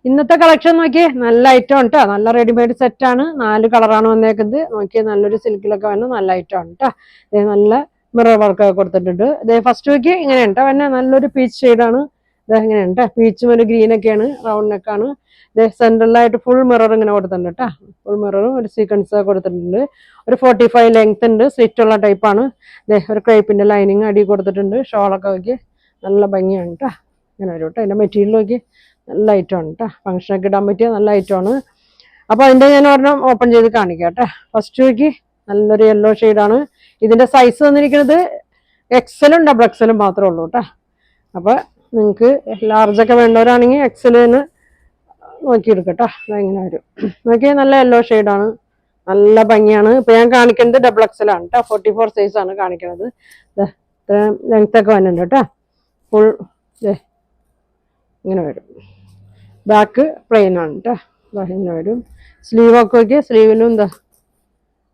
ഇന്നത്തെ കളക്ഷൻ നോക്കിയേ നല്ല ഐറ്റം ഉണ്ട് നല്ല റെഡിമെയ്ഡ് സെറ്റ് ആണ് 4 കളറാണ് വന്നേക്കുന്നത് നോക്കിയേ നല്ലൊരു സിൽക്കിലൊക്കെ വന്ന് നല്ല ഐറ്റം ആണ് കേട്ടോ നല്ല മിറർ വർക്ക് ഒക്കെ കൊടുത്തിട്ടുണ്ട് ഫസ്റ്റ് നോക്കി ഇങ്ങനെ ഉണ്ട് വന്നെ നല്ലൊരു പീച്ച് ഷെയ്ഡാണ് ഇങ്ങനെ ഉണ്ട് പീച്ചും ഒരു ഗ്രീൻ ഒക്കെയാണ് റൗണ്ട് നെക്കാണ് സെൻട്രലായിട്ട് ഫുൾ മിറർ ഇങ്ങനെ കൊടുത്തിട്ടുണ്ട് കേട്ടോ ഫുൾ മിററും ഒരു സീക്വൻസ് കൊടുത്തിട്ടുണ്ട് ഒരു 45 ലെങ്ത് ഉണ്ട് സ്ലിറ്റ് ഉള്ള ടൈപ്പാണ് ഒരു ക്രേപ്പിന്റെ ലൈനിങ് അടി കൊടുത്തിട്ടുണ്ട് ഷോളൊക്കെ നോക്കി നല്ല ഭംഗിയാണ് കേട്ടോ ഇങ്ങനെ വരും കേട്ടോ അതിന്റെ മെറ്റീരിയൽ നോക്കി നല്ല ഐറ്റമാണ് കേട്ടോ ഫംഗ്ഷനൊക്കെ ഇടാൻ പറ്റിയ നല്ല ഐറ്റമാണ് അപ്പൊ അതിന്റെ ഞാൻ ഒരെണ്ണം ഓപ്പൺ ചെയ്ത് കാണിക്കാം കേട്ടോ ഫസ്റ്റ് നോക്കി നല്ലൊരു യെല്ലോ ഷെയ്ഡാണ് ഇതിന്റെ സൈസ് വന്നിരിക്കുന്നത് എക്സലും ഡബിൾ എക്സലും മാത്രമേ ഉള്ളൂ കേട്ടോ അപ്പൊ നിങ്ങൾക്ക് ലാർജൊക്കെ വേണ്ടവരാണെങ്കിൽ എക്സലിന് നോക്കിയെടുക്കട്ടോ അതെങ്ങനെ വരും നോക്കിയാൽ നല്ല യെല്ലോ ഷെയ്ഡാണ് നല്ല ഭംഗിയാണ് ഇപ്പൊ ഞാൻ കാണിക്കുന്നത് ഡബിൾ എക്സലാണ് കേട്ടോ 44 സൈസ് ആണ് കാണിക്കുന്നത് ഇത്രയും ലെങ്ത് ഒക്കെ വന്നിട്ടുണ്ട് കേട്ടോ ഫുൾ ഇങ്ങനെ വരും ബാക്ക് പ്ലെയിൻ ആണ് കേട്ടോ ഇങ്ങനെ വരും സ്ലീവൊക്കെ നോക്കിയാൽ സ്ലീവിനും എന്താ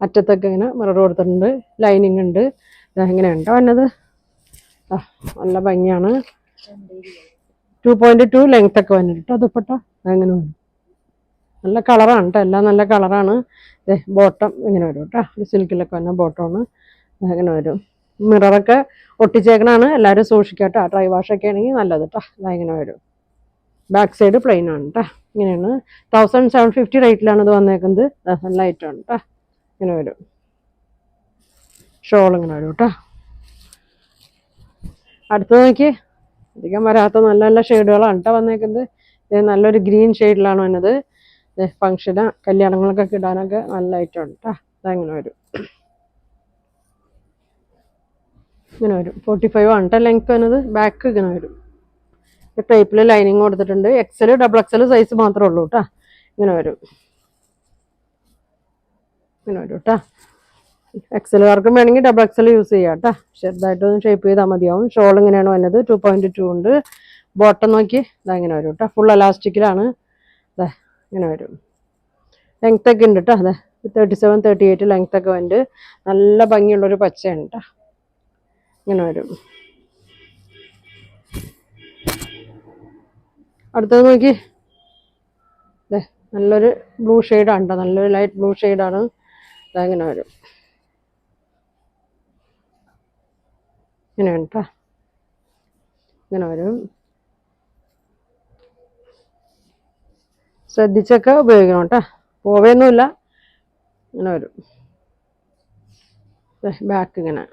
അറ്റത്തൊക്കെ ഇങ്ങനെ മിറർ കൊടുത്തിട്ടുണ്ട് ലൈനിങ് ഉണ്ട് എങ്ങനെയുണ്ടോ വന്നത് നല്ല ഭംഗിയാണ് 2.2 ലെങ്ത് ഒക്കെ വന്നിട്ട് കേട്ടോ ദുപ്പട്ട അങ്ങനെ വരും നല്ല കളറാണ് കേട്ടോ എല്ലാം നല്ല കളറാണ് ബോട്ടം ഇങ്ങനെ വരും കേട്ടോ സിൽക്കിലൊക്കെ വന്ന ബോട്ടമാണ് അങ്ങനെ വരും മിററൊക്കെ ഒട്ടിച്ചേക്കണാണ് എല്ലാവരും സൂക്ഷിക്കട്ടോ ഡ്രൈ വാഷൊക്കെ ആണെങ്കിൽ നല്ലത് കേട്ടോ ഇങ്ങനെ വരും ബാക്ക് സൈഡ് പ്ലെയിൻ ആണ് കേട്ടോ ഇങ്ങനെയാണ് 1750 റേറ്റിലാണ് ഇത് വന്നേക്കുന്നത് നല്ല ഐറ്റമാണ് കേട്ടോ ഇങ്ങനെ വരും ഷോൾ ഇങ്ങനെ വരും കേട്ടോ അടുത്ത് നോക്കി അധികം വരാത്ത നല്ല നല്ല ഷെയ്ഡുകളാണ് കേട്ടോ വന്നേക്കുന്നത് നല്ലൊരു ഗ്രീൻ ഷെയ്ഡിലാണ് വന്നത് ഫംഗ്ഷന് കല്യാണങ്ങൾക്കൊക്കെ ഇടാനൊക്കെ നല്ല ഐറ്റമാണ് കേട്ടോ അതങ്ങനെ വരും ഇങ്ങനെ വരും 45 ആണ് കേട്ടോ ലെങ്ത് വന്നത് ബാക്ക് ഇങ്ങനെ വരും ടൈപ്പിൽ ലൈനിങ് കൊടുത്തിട്ടുണ്ട് എക്സൽ ഡബിൾ എക്സൽ സൈസ് മാത്രമേ ഉള്ളൂ കേട്ടോ ഇങ്ങനെ വരും ഇങ്ങനെ വരും കേട്ടോ എക്സലുകാർക്കും വേണമെങ്കിൽ ഡബിൾ എക്സൽ യൂസ് ചെയ്യാം കേട്ടോ ചെറുതായിട്ടൊന്ന് ഷേപ്പ് ചെയ്താൽ മതിയാവും ഷോൾ ഇങ്ങനെയാണ് വന്നത് 2.2 ഉണ്ട് ബോട്ടം നോക്കി ഇങ്ങനെ വരും കേട്ടോ ഫുൾ എലാസ്റ്റിക്കിലാണ് ഇങ്ങനെ വരും ലെങ്ത് ഒക്കെ ഉണ്ട് കേട്ടോ 37 38 ലെങ്ത് ഒക്കെ ഉണ്ട് നല്ല ഭംഗിയുള്ളൊരു പച്ചയാണ് കേട്ടോ ഇങ്ങനെ വരും അടുത്തത് നോക്കി നല്ലൊരു ബ്ലൂ ഷെയ്ഡാണ് കേട്ടോ നല്ലൊരു ലൈറ്റ് ബ്ലൂ ഷെയ്ഡാണ് അതങ്ങനെ വരും ഇങ്ങനെയാണ് കേട്ടോ ഇങ്ങനെ വരും ശ്രദ്ധിച്ചൊക്കെ ഉപയോഗിക്കണം കേട്ടോ പോവേന്നുമില്ല ഇങ്ങനെ വരും ബാക്ക് ഇങ്ങനെ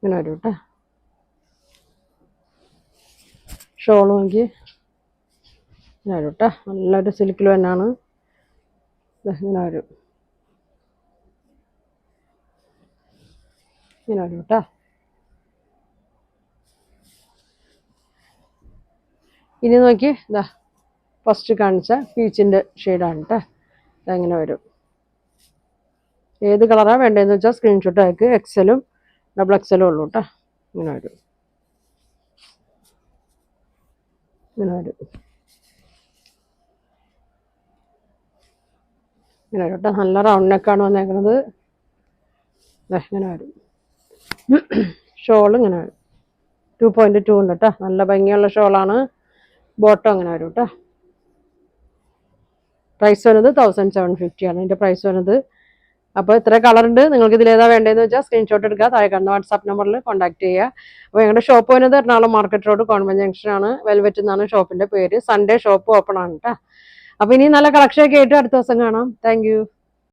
വരും കേട്ടോ ഷോൾ നോക്കി ഇങ്ങനെ വരും കേട്ടോ നല്ലൊരു സിൽക്കിൽ തന്നെയാണ് ഇങ്ങനെ വരും ഇങ്ങനെ വരും കേട്ടോ ഇനി നോക്കി ഫസ്റ്റ് കാണിച്ച പീച്ചിൻ്റെ ഷെയ്ഡാണ് കേട്ടോ ഇതങ്ങനെ വരും ഏത് കളറാണ് വേണ്ടതെന്ന് വെച്ചാൽ സ്ക്രീൻഷോട്ട് അയക്ക് എക്സലും ഡബിൾ എക്സലും ഉള്ളൂ കേട്ടോ ഇങ്ങനെ വരും ഇങ്ങനെ വരും ഇങ്ങനെ വരും കേട്ടോ നല്ല റൗണ്ട് നെക്കാണ് വന്നേക്കുന്നത് ഇങ്ങനെ വരും ഷോൾ ഇങ്ങനെ വരും 2.2 ഉണ്ട് കേട്ടോ നല്ല ഭംഗിയുള്ള ഷോളാണ് ബോട്ടം അങ്ങനെ വരും കേട്ടോ പ്രൈസ് വരുന്നത് 1750 ആണ് ഇതിൻ്റെ പ്രൈസ് വരുന്നത് അപ്പോൾ ഇത്ര കളർ ഉണ്ട് നിങ്ങൾക്ക് ഇതിലേതാ വേണ്ടതെന്ന് വെച്ചാൽ സ്ക്രീൻഷോട്ട് എടുക്കുക താഴെ കാണുന്ന വാട്സാപ്പ് നമ്പറിൽ കോൺടാക്ട് ചെയ്യുക അപ്പോൾ ഞങ്ങളുടെ ഷോപ്പ് വരുന്നത് Ernakulam market road convent junction ആണ് വെൽവെറ്റ് എന്നാണ് ഷോപ്പിൻ്റെ പേര് സൺഡേ ഷോപ്പ് ഓപ്പൺ ആണ് കേട്ടോ അപ്പോൾ ഇനി നല്ല കളക്ഷൻ ഒക്കെ ആയിട്ട് അടുത്ത ദിവസം കാണാം താങ്ക്